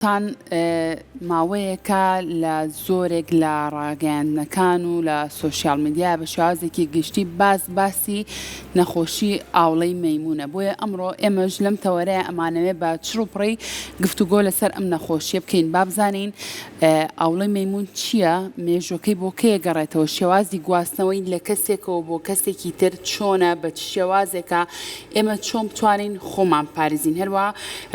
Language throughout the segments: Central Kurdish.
تان ماوەیەکە لە زۆرێک لە ڕاگەیاندنەکان و لە سۆشیال میدیا بە شێوازێکی گشتی باسی نەخۆشی ئاوڵەی مەیمونە. بۆیە ئەمڕۆ ئێمەش لەم تەوەرەیە ئەمانەوێت بە چڕوپڕی گفتوگۆ لەسەر ئەم نەخۆشیە بکەین، با بزانین ئاوڵەی مەیمون چییە، مێژوەکەی بۆ کێ گەڕێتەوە، شێوازی گواستنەوەی لە کەسێکەوە بۆ کەسێکی تر چۆنە، بە شێوازێکە ئێمە چۆن بتوانین خۆمان پارێزین. هەروە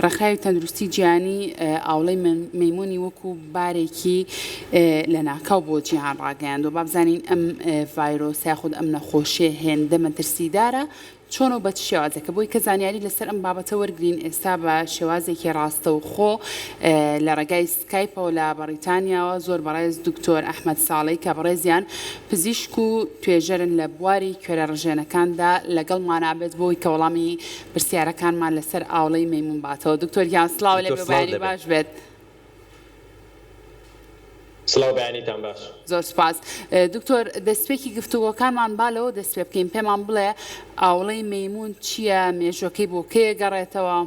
ڕێکخراوی تەندروستی جیهانی ئاوڵەی مەیمونی وەکو بارێکی لە ناکاو بۆ جیهان ڕاگەیاندوە. با بزانین ئەم ڤایرۆسە یاخود ئەم نەخۆشیە هێندە مەترسیدارە چۆن و بە چ شێوازێکە. بۆی کە زانیاری لەسەر ئەم بابەتە وەرگرین ئێستا بە شێوازێکی ڕاستە و خۆ لە ڕێگای سکایپەوە لە بەریتانیاوە زۆر بەڕێز دکتۆر ئەحمەد ساڵەی کە بەڕێزیان پزیشک و توێژەرن لە بواری کوێرە ڕژێنەکاندا لەگەڵمان بێت بۆی کە وەڵامی پرسیارەکانمان لەسەر ئاوڵەی مەیمون باتەوە. دکتۆر گیان سڵاو لێ بێ، باش بێت. سڵاو، بەیانیتان باش. زۆر سپاس. دکتۆر دەستپێکی گفتوگۆکانمان بالەوە دەست پێ بکەین، پێمان بڵێ ئاوڵەی مەیمون چییە، مێژوەکەی بۆ کێ گەڕێتەوە؟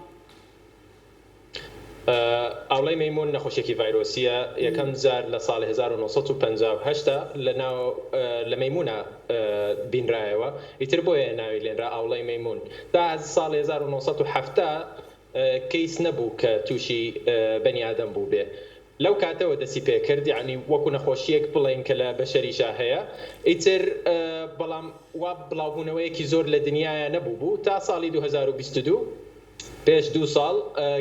ئاوڵەی مەیمون نەخۆشیێکی ڤایرۆسیە. یەکەم جار لە ساڵی 1950 لە مەیمونە بینرایەوە، ئیتر بۆیە ناوی لێنرا ئاوڵەی مەیمون. تا ساڵی 1970 کەیس نەبوو کە تووشی بەنیادەم بوو بێ. لەو کاتەوە دەستی پێ کرد، یعنی وەکو نەخۆشیەک بڵێن کە لە بەشەریشا هەیە، ئیتر بەڵام وا بڵاوبوونەوەیەکی زۆر لە دنیاە نەبوو بوو تا ساڵی 2022 پێش 2 ساڵ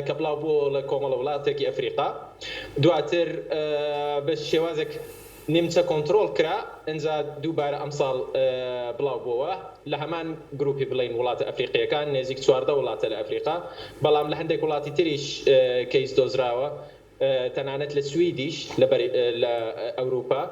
کە بڵاو بوو لە کۆمەڵە وڵاتێکی ئەفریقا. دواتر بە شێوازێک نیمچە کۆنتترۆل کرا، ئەنجا دووبارە ئەم ساڵ بڵاو بووەوە لە هەمان گروپی بڵین وڵاتە ئەفریقیەکان، نێزیک 14 وڵاتە لە ئەفریقا، بەڵام لە هەندێک وڵاتی تریش کەیس دۆزراوە، تەنانەت لە سویدیش لە ئەوروپا،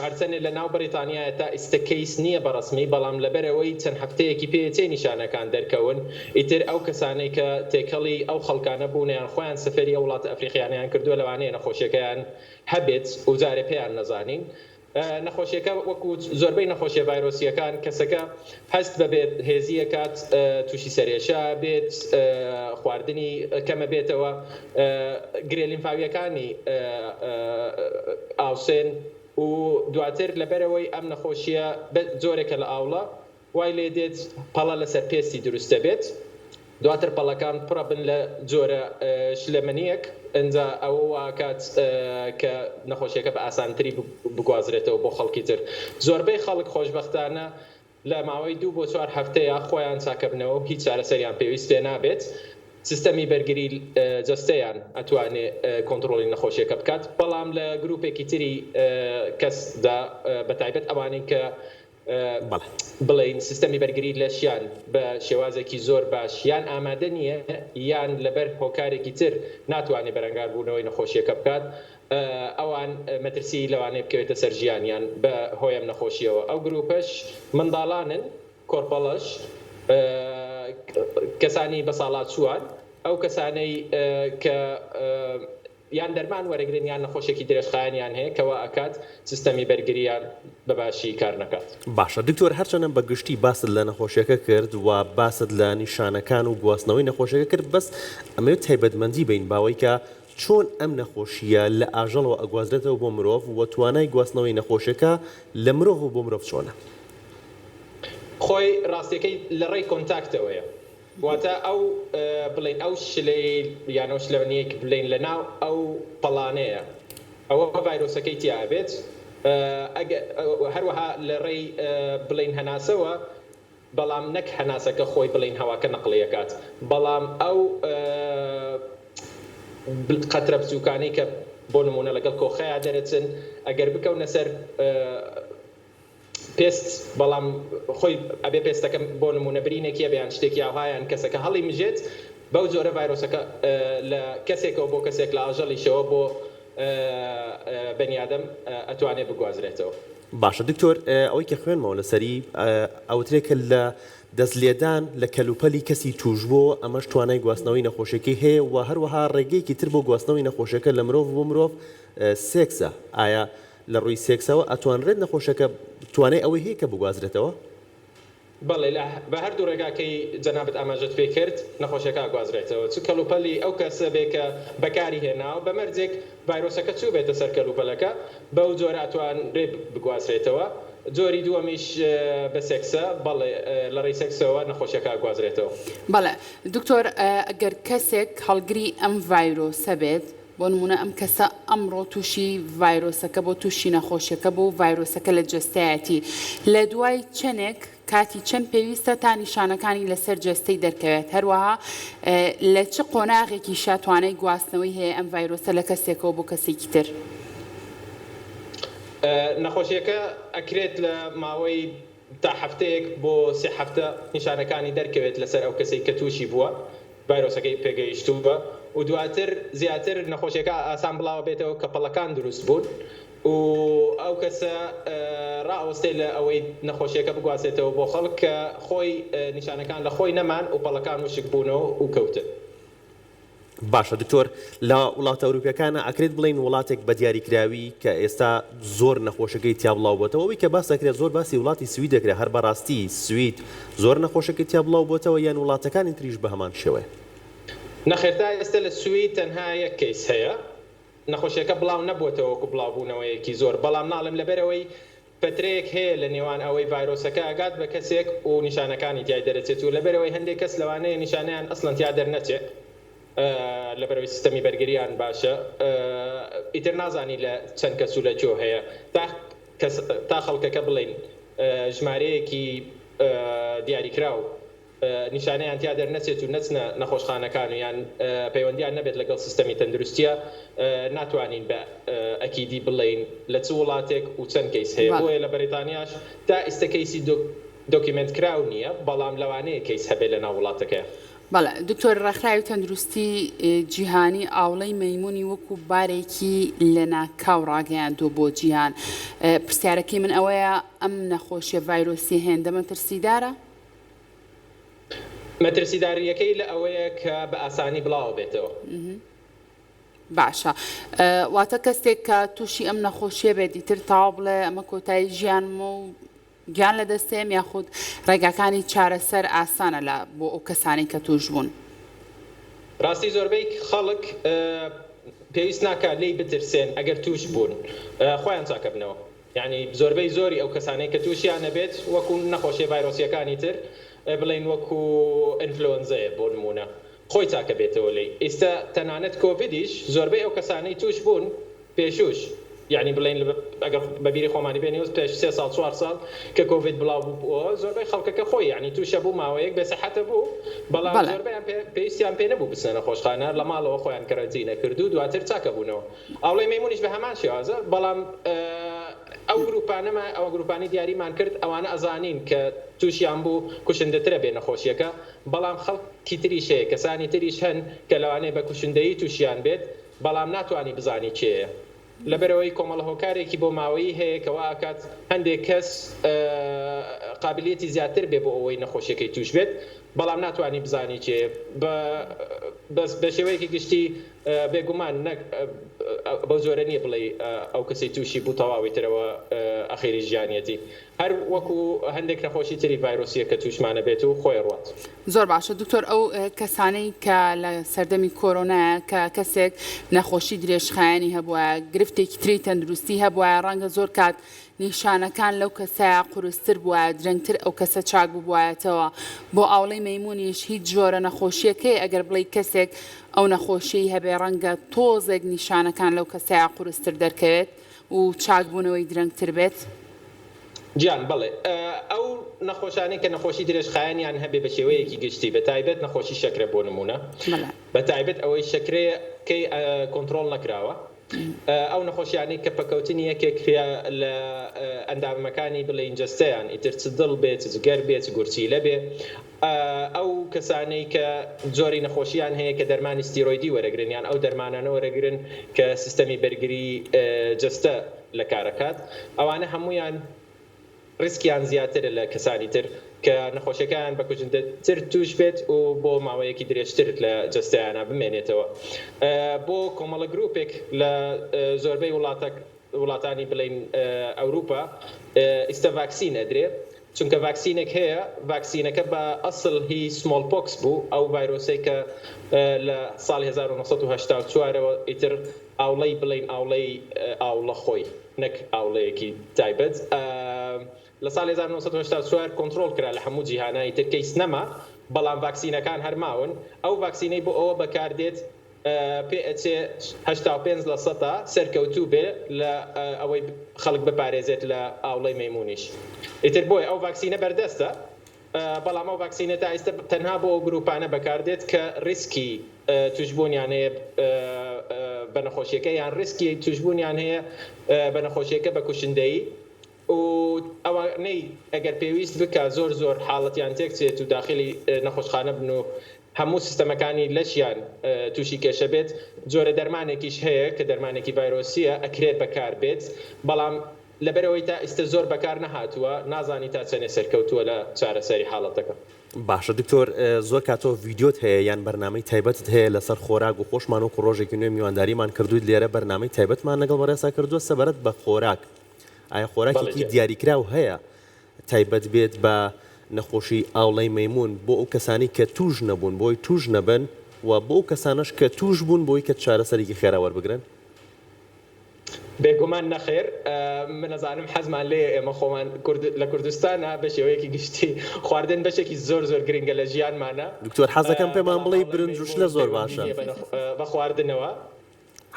هەرچەندێک لە ناو بەریتانیایە تا ئێستا کەیس نییە بەڕسمی، بەڵام لەبەرەوەی چەند هەفتەیەکی پێچەی نیشانەکان دەرکەون، ئیتر ئەو کەسانەی کە تێکەڵی ئەو خەڵکانە بوونیان خۆیان سەفەری ئەو وڵاتە ئەفریقیانیان کردووە لەوانەیە نەخۆشیەکەیان هەبێت و جارێ پێیان نەزانین. نەخۆشیەکە وەکو زۆربەی نەخۆشیە ڤایرۆسیەکان کەسەکە هەست بەبێت هێزیە کات، تووشی سەرێشە بێت، خواردنی کەمە بێتەوە، گرێلیمفاویەکانی ئاوسێن و دواتر لەبەرەوەی ئەم نەخۆشیە جۆرێکە لە ئاوڵە وای لێ دێت پەڵە لەسەر پێستی دروستە بێت، دواتر پەڵەکان پڕە بن لە جۆرە شلەمەنیەک، ئەنجا ئەوە واکات کە نەخۆشیەکە بە ئاسانتری بگوازرێتەوە بۆ خەڵکی تر. زۆربەی خەڵک خۆشبەختانە لە ماوەی 2 بۆ 4 هەفتەیە خۆیان چاکەبنەوە و هیچ چارەسەریان پێویست پێ نابێت، سیستەمی بەرگری جەستەیان ئەتوانێت کۆنتترۆلی نەخۆشیەکە بکات. بەڵام لە گروپێکی تری کەسدا بەتایبەت ئەوانەی کە بڵین سیستەمی بەرگری لەشیان بە شێوازێکی زۆر باش یان ئامادە نییە، یان لەبەر هۆکارێکی تر ناتوانێت بەرەنگاربوونەوەی نەخۆشیەکە بکات، ئەوان مەترسی لەوانەیە بکەوێتە سەر ژیانیان بە هۆی ئەم نەخۆشیەوە. ئەو گروپەش منداڵانن، کۆرپەڵەش، کەسانی بە ساڵات چووان، ئەو کەسانەی کە یان دەرمان وەرەگرن یان نەخۆشێکی درێژخایەنیان هەیە کەوا ئەکات سیستەمی بەرگریان بەباشی کار نەکات. باشە دکتۆر، هەرچەندە بە گشتی باست لە نەخۆشیەکە کرد و باست لە نیشانەکان و گواستنەوەی نەخۆشیەکە کرد، بەس ئەمەوێت تایبەتمەندی بین باوەی کە چۆن ئەم نەخۆشیە لە ئاژەڵەوە ئەگوازرێتەوە بۆ مرۆڤ و توانای گواستنەوەی نەخۆشیەکە لە مرۆڤ و بۆ مرۆڤ چۆنە؟ خۆی ڕاستیەکەی لە ڕێی کۆنتاکتەوەیە، واتە ئەو بڵین ئەو شلەی یان ئەو شلەوەنیەک بڵین لە ناو ئەو پەڵانەیە ئەوە ڤایرۆسەکەی تیابێت، هەروەها لە ڕێی بڵین هەناسەوە، بەڵام نەک هەناسەکە خۆی بڵین هەواکە نەقڵیەکات، بەڵام ئەو قەترە بچووکانەی کە بۆ نمونە لەگەڵ کۆخەیە دەرەچن ئەگەر بکەونە سەر پێست، بەڵام خۆی ئەبێ پێستەکەم بۆ نمونە برینێکیە بەیان شتێکی ئاوایان کەسەکە هەڵی مژێت، بەو جۆرە ڤایرۆسەکە لە کەسێکەوە بۆ کەسێک لە ئاژەڵیشەوە بۆ بەنیادەم ئەتوانێت بگوازرێتەوە. باشە دکتۆر، ئەوەی کە خوێنمەوە لەسەری ئەوترێکە لە دەستلێدان لە کەلوپەلی کەسی توژبوو، ئەمەش توانای گواستنەوەی نەخۆشیەکەی هەیە و هەروەها ڕێگەیەکی تر بۆ گواستنەوەی نەخۆشیەکە لە مرۆڤ بۆ مرۆڤ سێکسە. ئایا لە ڕووی سێکسەوە ئەتوانرێت نەخۆشەکە توانای ئەوەی هەیە کە بگوازرێتەوە؟ بەڵێ بە هەردوو ڕێگاکەی جەنابەت ئاماژەت پێ کرد نەخۆشیەکە گوازرێتەوە چ کەلوپەلی ئەو کەسە بێ کە بەکاری هێناوە بە مەرجێک ڤایرۆسەکە چوو بێتە سەر کەلوپەلەکە بەو جۆرە ئەتوانرێ بگوازرێتەوە. جۆری دووەمیش بە سێکسە بەڵێ لە ڕێی سێکسەوە نەخۆشیەکە گوازرێتەوە. بەڵێ دکتۆر ئەگەر کەسێک هەڵگری ئەم ڤایرۆسە بێت بۆ نمونە ئەم کەسە ئەمڕۆ تووشی ڤایرۆسەکە بۆ تووشی نەخۆشیەکە بۆ ڤایرۆسەکە لە جەستایەتی لە دوای چەندێک کاتی چەند پێویستە تا نیشانەکانی لەسەر جەستەی دەرکەوێت هەروەها لە چ قۆناغێکی شاتوانەی گواستنەوەی هەیە ئەم ڤایرۆسە لە کەسێکەوە بۆ کەسێکی تر. نەخۆشیەکە ئەکرێت لە ماوەی تا هەفتەیەک بۆ سێ هەفتە نیشانەکانی دەرکەوێت لەسەر ئەو کەسێک کە تووشی بووە ڤایرۆسەکەی پێگەیشتووە و دواتر زیاتر نەخۆشیەکە ئاسان بڵاو بێتەوە کە پەڵەکان دروست بوون و ئەو کەسە ڕائوەستەی لە ئەوەی نەخۆشیەکە بگوازێتەوە بۆ خەڵک کە خۆی نیشانەکان لە خۆی نەمان و پەڵەکان وشک بوونەوە و کەوتن. باشە دکتۆر لە وڵاتە ئەوروپیەکانە ئەکرێت بڵین وڵاتێک بە دیاریکراوی کە ئێستا زۆر نەخۆشەکەی تیا بڵاو بۆتەوە ئەوەی کە باس دەکرێت زۆر باسی وڵاتی سوید دەکرێت هەر بەڕاستی سوید زۆر نەخۆشەکەی تیا بڵاو بۆتەوە یان وڵاتەکانی تریش بە هەمان شێوەیە. نەخێرتا ئێستا لە سوید تەنها یەک کەیس هەیە نەخۆشیەکە بڵاو نەبووتەوە وەکو بڵاوبوونەوەیەکی زۆر بەڵام ناڵم لەبەرەوەی پەترەیەک هەیە لە نێوان ئەوەی ڤایرۆسەکە ئاگات بە کەسێک و نیشانەکانی تیای دەرەچێت و لەبەرەوەی هەندێک کەس لەوانەیە نیشانیان ئەسڵەن تیا دەرنەچێت لەبەرەوەی سیستەمی بەرگریان باشە ئیتر نازانی لە چەند کەس و لە جۆ هەیە تا خەڵکەکە بڵین ژمارەیەکی دیاریکراو نیشانەیان تیا دەرنەچێت و نەچنە نەخۆشخانەکان و یان پەیوەندیان نەبێت لەگەڵ سیستەمی تەندروستیە ناتوانین بە ئەکیدی بڵین لە چ وڵاتێک و چەند کەیس هەیە بۆیە لە بەریتانیاش تا ئێستا کەیسی دۆکیمنت کراو نییە بەڵام لەوانەیە کەیس هەبێت لە ناو وڵاتەکە. بەڵێ دکتۆر ڕێکخراوی تەندروستی جیهانی ئاوڵەی مەیمونی وەکو بارێکی لە ناکاو ڕاگەیاندووە بۆ جیهان پرسیارەکەی من ئەوەیە ئەم نەخۆشیە ڤایرۆسی هێندە مەترسیدارە؟ مەترسیداریەکەی لە ئەوەیە کە بە ئاسانی بڵاو بێتەوە. باشە واتە کەسێک کە تووشی ئەم نەخۆشیە بێت دیتر تاوا بڵێ ئەمە کۆتایی ژیانم و گیان لە دەستێم یاخود ڕێگاکانی چارەسەر ئاسانە لە بۆ ئەو کەسانی کە توش بوون. ڕاستی زۆربەی خەڵک پێویست ناکات لێی بترسێن ئەگەر توش بوون خۆیان چاکە بنەوە یعنی زۆربەی زۆری ئەو کەسانەی کە تووشیان نەبێت وەکو نەخۆشیە ڤایرۆسیەکانی تر بڵین وەکو ئینفلۆنزەیە بۆ نمونە خۆی چاکە بێتەوە لێی ئێستا تەنانەت کۆڤیدیش زۆربەی ئەو کەسانەی توش بوون پێشوش یعنی بڵین ئەگەر بەبیری خۆمانی بێنیوز پێش 3 ساڵ 4 ساڵ کە کۆڤید بڵاو بووە زۆربەی خەڵکەکە خۆی یعنی تووشە بوو ماوەیەک بێسەحەتە بوو بەڵام زۆربەیان پێویستیان پێ نەبوو بچنە نەخۆشخانە لە ماڵەوە خۆیان کەرەنتینە کردو دواتر چاکە بوونەوە ئاوڵەی مەیمونیش بە هەمان شێوازە بەڵام ئەو گروپانەمە ئەوە گروپانی دیاریمان کرد ئەوانە ئەزانین کە تووشیان بوو کوشندەترە بێ نەخۆشیەکە بەڵام خەڵکی تریش هەیە کەسانی تریش هەن کە لەوانەیە بە کوشندەیی تووشیان بێت بەڵام ناتوانانی بزانی چێە لەبەرەوەی کۆمەڵە هۆکارێکی بۆ ماوەیی هەیە کەوا ئاکات هەندێک کەس قابلیەتی زیاتر بێ بۆ ئەوەی نەخۆشیەکەی توش بێت بەڵام ناتوانانی بزانی چێ بە شێوەیەکی گشتی بێگومان بە زۆرە نییە بڵێ ئەو کەسی تووشی بوو تەواوی ترەوە ئەخیری ژیانیەتی هەر وەکو هەندێک نەخۆشی تری ڤایرۆسیە کە تووشمانە بێت و خۆی ڕوات. زۆر باشە دکتۆر ئەو کەسانەی کە لە سەردەمی کۆرۆنایە کە کەسێک نەخۆشی درێژخایەنی هەبووە گرفتێکی تری تەندروستی هەبووە ڕەنگە زۆر کات نیشانەکان لەو کەسەیە قورستر بووە درەنگتر ئەو کەسە چاک ببوایەتەوە بۆ ئاوڵەی مەیمونیش هیچ جۆرە نەخۆشیەکەی ئەگەر بڵێ کەسێک ئەو نەخۆشیی هەبێ ڕەنگە تۆزێک نیشانەکان لەو کەسەیە قورستر دەرکەوێت و چاکبوونەوەی درەنگتر بێت. گیان بڵێ ئەو نەخۆشانەی کە نەخۆشی درێژخایەنیان هەبێ بە شێوەیەکی گشتی بە تایبەت نەخۆشی شەکرە بۆ نمونە بە تایبەت ئەوەی شەکرەکەی کۆنتترۆل نەکراوە ئەو نەخۆشیانەی کە پەکەوتنی یەکێک لە ئەندامەکانی بڵێن جەستەیان ئیتر چ دڵ بێت جگەر بێت گورچی لەبێ ئەو کەسانەی کە جۆری نەخۆشییان هەیە کە دەرمانی ستیرۆیدی وەرەگرنیان ئەو دەرمانانە وەرەگرن کە سیستەمی بەرگری جەستە لە کارەکات ئەوانە هەمویان ڕیسکیان زیاترە لە کەسانی تر کە نەخۆشیەکان بە کوشندەتر توش بێت و بۆ ماوەیەکی درێژتر لە جەستەیانە بمێنێتەوە بۆ کۆمەڵە گروپێک لە زۆربەی وڵاتانی بڵین ئەوروپا ئێستا ڤاکسین ئەدرێ چونکە ڤاکسینێک هەیە ڤاکسینەکە بە ئەسڵ هی سمۆڵ پۆکس بوو ئەو ڤایرۆسەی کە لە ساڵی 1984ەوە ئیتر ئاوڵەی بڵین ئاوڵەی ئاوڵە خۆی نەک ئاوڵەیەکی تایبەت لە ساڵی 1984 کۆنتترۆل کرا لە هەموو جیهانایی تر کەیس نەما بەڵام ڤاکسینەکان هەرماون ئەو ڤاکسینەی بۆ ئەوە بەکاردێت پێچێ 85% سەرکەوتوو بێ لە ئەوەی خەڵک بپارێزێت لە ئاوڵەی مەیمونیش ئیتر بۆی ئەو ڤاکسینە بەردەستە بەڵام ئەو ڤاکسینە تا ئێستا تەنها بۆ ئەو گروپانە بەکاردێت کە ریسکی توشبوونیان هەیە بە نەخۆشیەکە یان ریسکی توشبوونیان هەیە بە نەخۆشیەکە بە کوشندەیی و ئەوانەی ئەگەر پێویست بکە زۆر حاڵەتیان تێکچێت و داخلی نەخۆشخانە بن و هەموو سیستەمەکانی لەشیان تووشی کێشە بێت جۆرە دەرمانێکیش هەیە کە دەرمانێکی ڤایرۆسیە ئەکرێت بەکار بێت بەڵام لەبەرەوەی تا ئێستا زۆر بەکار نەهاتووە نازانی تا چەندێ سەرکەوتووە لە چارەسەری حاڵەتەکە. باشە دکتۆر زۆر کاتۆ ڤیددیۆت هەیە یان بەرنامەی تایبەتت هەیە لەسەر خۆراک و خۆشمان و ڕۆژێکی نوێ میوانداریمان کردویت لێرە بەرنامەی تایبەتمان لەگەڵ بەڕێسا کردووە سەبارەت بە خۆراک ئایا خۆراکێکی دیاریکراو هەیە تایبەت بێت بە نەخۆشی ئاوڵەی مەیمون بۆ ئەو کەسانی کە توش نەبوون بۆی توش نەبن و بۆ ئەو کەسانش کە توش بوون بۆی کە چارەسەرێکی خێرا وەربگرن؟ بێگومان نەخێر من نەزانم حەزمان لێ ئێمە خۆمان لە کوردستانە بە شێوەیەکی گشتی خواردن بەشێکی زۆر گرنگە لە ژیانمانە. دکتۆر حەزەکەم پێمان بڵێ برنج و شلە زۆر باشە بە خواردنەوە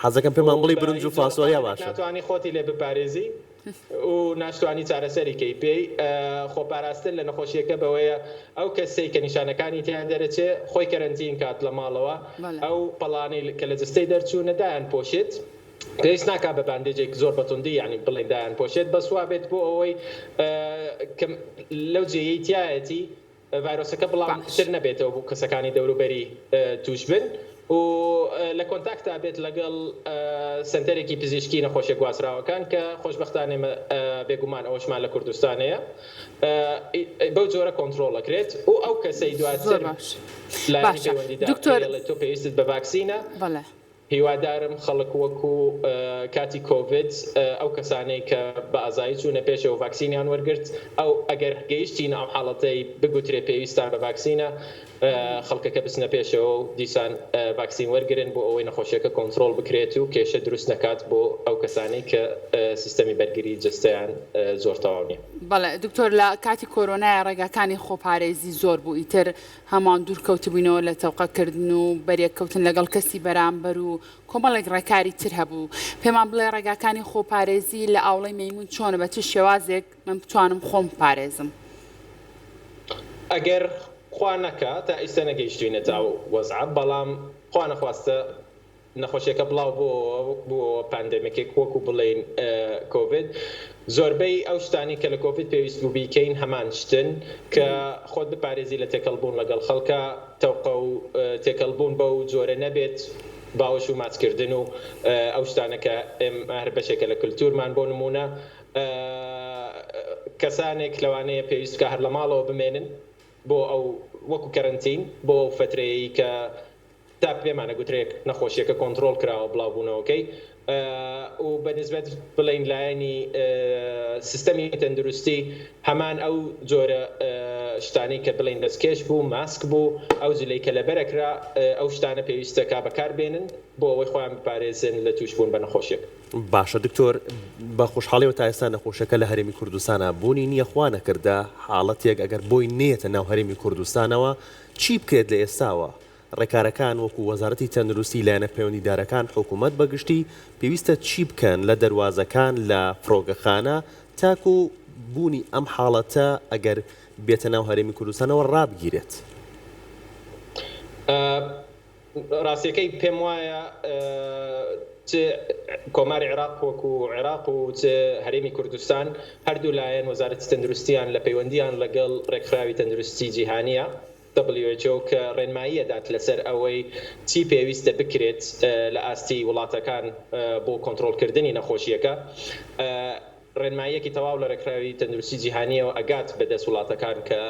حەزەکەم پێمان بڵێ برنج و فاسۆلیا باشە ناتوانی خۆتی لێ بپارێزی و ناشتوانی چارەسەری کەی پێی خۆپاراستن لە نەخۆشیەکە بەوەیە ئەو کەسەی کە نیشانەکانی تیان دەرەچێ خۆی کەرەنتین کات لە ماڵەوە ئەو پەڵانەی کە لە جستەی دەرچوونە دایان پۆشێت پێویست ناکات بە باندێجێک زۆر بەتوندی یعنی بڵێن دایان پۆشێت بەسوا بێت بۆ ئەوەی لەو جێیەی تایەتی ڤایرۆسەکە بڵاوتر نەبێتەوە بۆ کەسەکانی دەوروبەری توش بن و لە کۆنتاکتا بێت لەگەڵ سنتەرێکی پزیشکی نەخۆشیە گوازراوەکان کە خۆشبەختانێ بێگومان ئەوەشمان لە کوردستانەیە بەو جۆرە کۆنتترۆڵەکرێت و ئەو کەسەی دواتر لای پەیوەندیدا تۆ پێویستت بە ڤاکسینە هیوادارم خەڵک وەکو کاتی کۆڤید ئەو کەسانەی کە بە ئازایی چوونە پێشەوە ڤاکسینیان وەرگرت ئەو ئەگەر گەیشتین ئەو حاڵەتەی بگوترێ پێویستان بە ڤاکسینە خەڵکەکە بچنە پێشەوە و دیسان ڤاکسین وەرگرن بۆ ئەوەی نەخۆشیەکە کۆنتترۆل بکرێت و کێشە دروست نەکات بۆ ئەو کەسانەی کە سیستەمی بەرگری جستیان زۆر تەواو نیە. بەڵێ دکتۆر لە کاتی کۆرۆنای ڕێگاکانی خۆپارێزی زۆر بوو ئیتر هەمان دوورکەوتبووینەوە لە تەوقەکردن و بەرێککەوتن لەگەڵ کەسی بەرامبەر و کۆمەڵێک ڕێکاری تر هەبوو پێمان بڵێ ڕێگاکانی خۆپارێزی لە ئاوڵەی مەیمون چۆنە بە چ شێوازێک من بتوانم خۆم پارێزم ئەگەر خوا نەکە تا ئێستا نەگەیشتوینە ئەو وەزعە بەڵام خوا نەخواستە نەخۆشیەکە بڵاو بۆ پاندێمێکێک وەکو بڵێن کۆڤید زۆربەی ئەو شتانی کە لە کۆڤید پێویست بوو بیکەین هەمان شتن کە خۆت بپارێزی لە تێکەڵبوون لەگەڵ خەڵکە تەوقە و تێکەڵبوون بەو جۆرە نەبێت باوەش و ماچکردن و ئەو شتانەکە هەر بەشێکە لە کللتورمان بۆ نمونە کەسانێک لەوانەیە پێویست کە هەر لە ماڵەوە بمێنن بۆ ئەو وەکو کەرنتین بۆ ئەو فترەیە کە تا پێمانە گوترێک نەخۆشیەکە کۆنتترۆل کراوە بڵاوبوونەوەکەی و بەنسبەت بڵین لایەنی سیستەمی تەندروستی هەمان ئەو جۆرە شتانی کە بڵین دەستکێش بوو ماسک بوو ئەو جلەی کە لەبەرەکرا ئەو شتانە پێویستەکە بەکاربێنن بۆ ئەوەی خۆیان بپارێزن لە توشبوون بە نەخۆشیەک. باشە دکتۆر بە خۆشحاڵیەوە تا ئێستا نەخۆشەکە لە هەرێمی کوردستانە بوونی نییە خوا نەکردە حاڵەتێک ئەگەر بۆی نێتە ناو هەرێمی کوردستانەوە چی بکرێت لە ئێستاوە؟ ڕێکارەکان وەکو وەزارەتی تەندروستی لایەنە پەیوەندیدارەکان حکوومەت بەگشتی پێویستە چی بکەن لە دەواازەکان لە فڕۆگەخانە تاکو بوونی ئەم حاڵەتە ئەگەر بێتە ناو هەرێمی کوردستانەوە ڕابگیرێت؟ ڕاستیەکەی پێم وایە کۆماری عێراق وەکو عێراق و هەرێمی کوردستان هەردوو لایەن وەزارەتی تەندروستیان لە پەیوەندیان لەگەڵ ڕێکخراوی تەندروستی جیهانیە WHO کە ڕێنماییەدات لەسەر ئەوەی چی پێویستە بکرێت لە ئاستی وڵاتەکان بۆ کۆنتترۆلکردنی نەخۆشیەکە ڕێنماییەکی تەواو لە ڕێکخراوی تەندروستی جیهانیەوە ئەگات بەدەست وڵاتەکان کە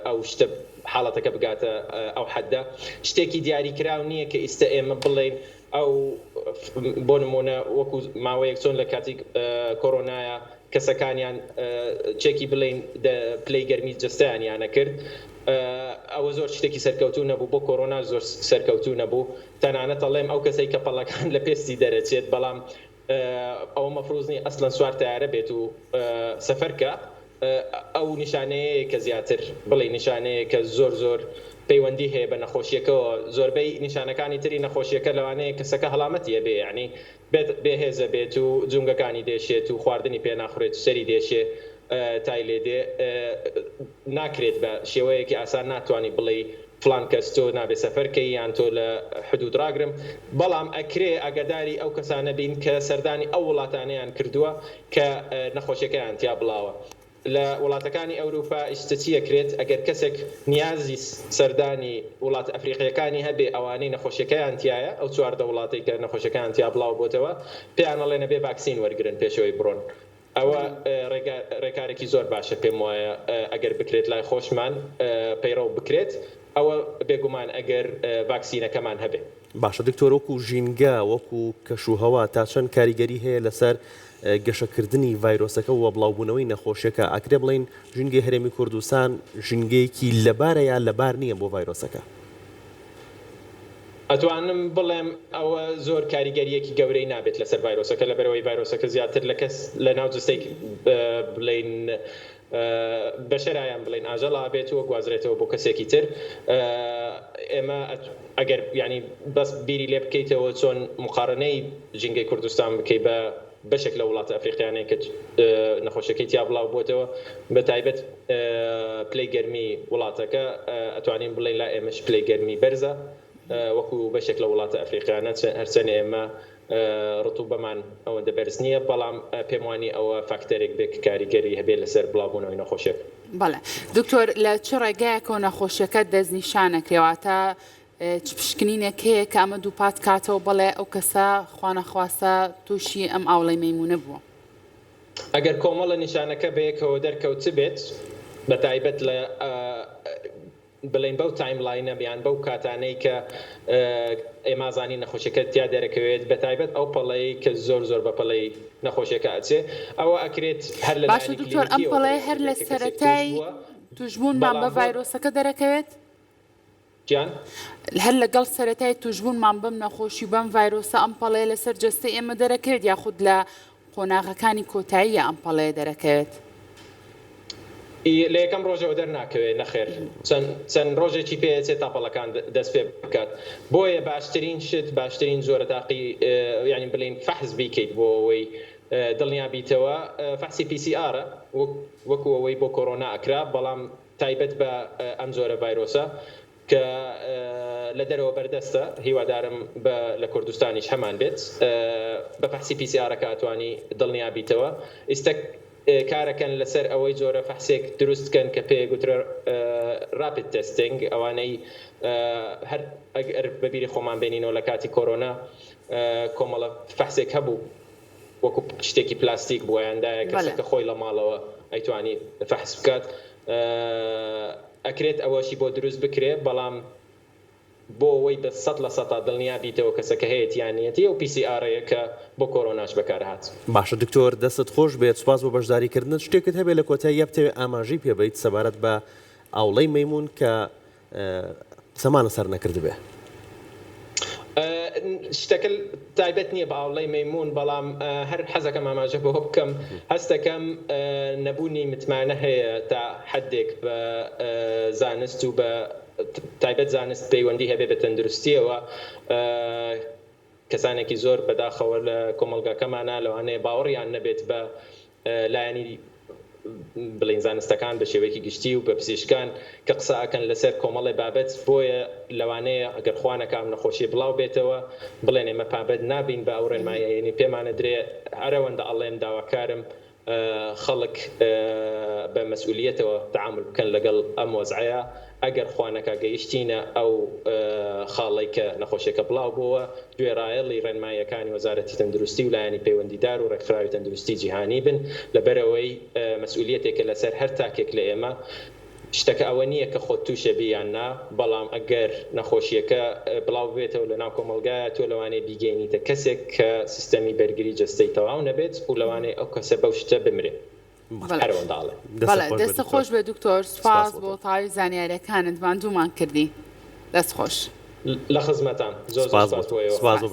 ئەو شتە حاڵەتەکە بگاتە ئەو حەدە شتێکی دیاریکراو نییە کە ئێستا ئێمە بڵێن ئەو بۆ نمونە وەکو ماوەیەک چۆن لە کاتی کۆرۆنایە کەسەکانیان چێکی بڵین پلەی گەرمی جستیانیانە کرد ئەوە زۆر شتێکی سەرکەوتوو نەبوو بۆ کۆرۆنا زۆر سەرکەوتوو نەبوو تەنانەت ئەڵێم ئەو کەسەی کە پەڵەکان لە پێستی دەرەچێت بەڵام ئەوە مەفروضنی ئەسڵەن سوار تیارە بێت و سەفەرکە ئەو نیشانەیە کە زیاتر بڵێ نیشانەیە کە زۆر پەیوەندی هەیە بە نەخۆشیەکەەوە زۆربەی نیشانەکانی تری نەخۆشیەکە لەوانەیە کەسەکە هەڵامەتیە بێ ینی بێهێزە بێت و جونگەکانی دێشێت و خواردنی پێ ناخورێت و سەری دێشێ تای لێدێ ناکرێت بە شێوەیەکی ئاسان ناتوانانی بڵێ فلان کەس تۆ نابێ سەفەرکەی یان تۆ لە حدود ڕاگرم بەڵام ئەکرێ ئاگاداری ئەو کەسانە بین کە سەردانی ئەو وڵاتانەیان کردووە کە نەخۆشیەکەیان تیا بڵاوە لە وڵاتەکانی ئەوروپا ئیشتەچیە کرێت ئەگەر کەسێک نیازی سەردانی وڵات ئەفریقیەکانی هەبێ ئەوانەی نەخۆشیەکەیان تایە ئەو چواردە وڵاتی کە نەخۆشیەکان تیا بڵاو بۆتەوە پێیان ئەڵێنە بێ ڤاکسین وەرگرن پێشەوەی بڕۆن ئەوە ڕێکارێکی زۆر باشە پێم وایە ئەگەر بکرێت لای خۆشمان پەیڕەو بکرێت ئەوە بێگومان ئەگەر ڤاکسینەکەمان هەبێ باشە دکتۆر وەکو ژینگە وەکو کەشوهەوا تا چەند کاریگەری هەیە لەسەر گەشەکردنی ڤایرۆسەکە و بڵاوبوونەوەی نەخۆشیەکە ئاکرێ بڵین ژینگەی هەرێمی کوردستان ژینگەیەکی لەبارە یان لەبار نییە بۆ ڤایرۆسەکە ئەتوانم بڵێم ئەوە زۆر کاریگەریەکی گەورەی نابێت لەسەر ڤایرۆسەکە لەبەرەوەی ڤایرۆسەکە زیاتر لە کەس لە ناو جستەی بڵین بەشەرایان بڵین ئاژەڵا بێتەوە گوازرێتەوە بۆ کەسێکی تر ئێمە ئەگەر ینی بەس بیری لێ بکەیتەوە چۆن مقارنەی ژینگەی کوردستان بکەی بە بەشێک لە وڵاتە ئەفریقیانەیە کە نەخۆشیەکەی تیا بڵاو بۆتەوە بە تایبەت پلەی گەرمی وڵاتەکە ئەتوانین بڵێن لا ئێمەش پلەی گەرمی بەرزە وەکو بەشێک لە وڵاتە ئەفریقیانە هەرچەنە ئێمە ڕتوبەمان ئەوەندە بەرز نییە بەڵام پێم وانی ئەوە فاکتەرێک بێت کاریگەری هەبێت لەسەر بڵاوبوونەوەی نەخۆشیەکە. بەڵێ دکتۆر لە چ ڕێگایەکەوە نەخۆشیەکە دەستنیشانەکرێواتە چ پشکنینێک هەیە کە ئەمە دووپات کاتەوە بڵێ ئەو کەسە خوانەخواسە تووشی ئەم ئاوڵەی مەیمونە بووە ئەگەر کۆمەڵە نیشانەکە بەیەکەوە دەرکەوت بێت بە تایبەت لە بڵین بەو تایملاینە بیان بەو کاتانەی کە ئێمازانی نەخۆشیەکە تیا دەرەکەوێت بە تایبەت ئەو پەڵەی کە زۆر بە پەڵەی نەخۆشیەکە ئەچێ ئەوە ئەکرێت هەر لە باشە دکتۆر ئەم پەڵەی هەر لە سەرەتای توشبوونمان بە ڤایرۆسەکە دەرەکەوێت هەر لەگەڵ سەرەتای توشبوونمان بەم نەخۆشی بەم ڤایرۆسە ئەم پەڵەیە لەسەر جەستەی ئێمە دەرەکەوێت یاخود لە قۆناغەکانی کۆتاییە ئەم پەڵەیە دەرەکەوێت لە یەکەم ڕۆژەوە دەرناکەوێت نەخێر چەند ڕۆژێکی پێچێت تاپەڵەکان دەست پێ بکات بۆیە باشترین شت باشترین زۆرە تاقی ینی بڵین فەحز بیکەیت بۆ ئەوەی دڵنیا بیتەوە فەحسی PCR وەکو ئەوەی بۆ کۆرۆنا ئەکرا بەڵام تایبەت بە ئەم زۆرە ڤایرۆسە کە لە دەرەوە بەردەستە هیوادارم لە کوردستانیش هەمان بێت بە فەحسی PCRەکە ئەتوانی دڵنیا بیتەوە ئێستا کارەکەن لەسەر ئەوەی جۆرە فەحسێک دروستکەن کە پێ گوترە راپید تستینگ ئەوانەی هەر ئەگەر بەبیری خۆمان بینینەوە لە کاتی کۆرۆنا کۆمەڵە فەحسێک هەبوو وەکو شتێکی پلاستیک بۆیاندایە کەسەکە خۆی لە ماڵەوە ئەیتوانی فەحس بکات ئەکرێت ئەوەشی بۆ دروست بکرێت بەڵام بۆ ئەوەی بە 100% دڵنیا بیتەوە کەسەکە هەیەیانەتی و PCRەیە کە بۆ کۆرۆناش بەکارهات. باشە دکتۆر دەستت خۆش بێت سوپاس بۆ بەشداریکردن شتێکت هەبێت لە کۆتایی بتەوێت ئاماژەی پێبیت سەبارەت بە ئاوڵەی مەیمون کە سەمانە سەر نەکردبێ. شتەکە تایبەت نییە بە ئاوڵەی مەیمون بەڵام هەر حەزەکەم ئاماژە بۆ بکەم هەستەکەم نەبوونی متمانە هەیە تا حدێک بە زانست و بە تایبەت زانست پەیوەندی هەبێ بە تەندروستیەوە کەسانێکی زۆر بەداخەوە لە کۆمەلگاکەمانە لەوانەیە باوەڕیان نەبێت بە لایەنی بڵین زانستەکان بە شێوەیەکی گشتی و بە پزیشکان کە قسە ئەکەن لەسەر کۆمەڵی بابەت بۆیە لەوانەیە ئەگەر خوانەکە ئەم نەخۆشی بڵاو بێتەوە بڵێن ئێمە پابەت نابین بە ئەو ڕێنماییەنی پێمانە درێ هەرەوەندە ئەڵێم داواکارم خەڵک بە مەسئولیەتەوە تعامل بکەن لەگەڵ ئەم وەزعەیە ئەگەر خوانەکە گەیشتینە ئەو خاڵی کە نەخۆشیەکە بڵاو بووە گوێڕایەڵی ڕێنماییەکانی وەزارەتی تەندروستی و لایەنی پەیوەندیدار و ڕێکخراوی تەندروستی جیهانی بن لەبەرەوەی مەسئولیەتێکە لەسەر هەر تاکێک لە ئێمە شتەکە ئەوە نییە کە خۆت تووشە بیاننا بەڵام ئەگەر نەخۆشیەکە بڵاو بێتەوە لە ناو کۆمەلگایە تۆ لەوانەیە بیگەینیتە کەسێک کە سیستەمی بەرگری جەستەی تەواو نەبێت و لەوانەیە ئەو کەسە بەو شتە بمرێ. دەستە خۆش بێ دکتۆر، سپاس بۆ تاوی زانیاریەکانت ماندوومان کردی. دەست خۆش لە خزمەتان زۆر سپاس بۆ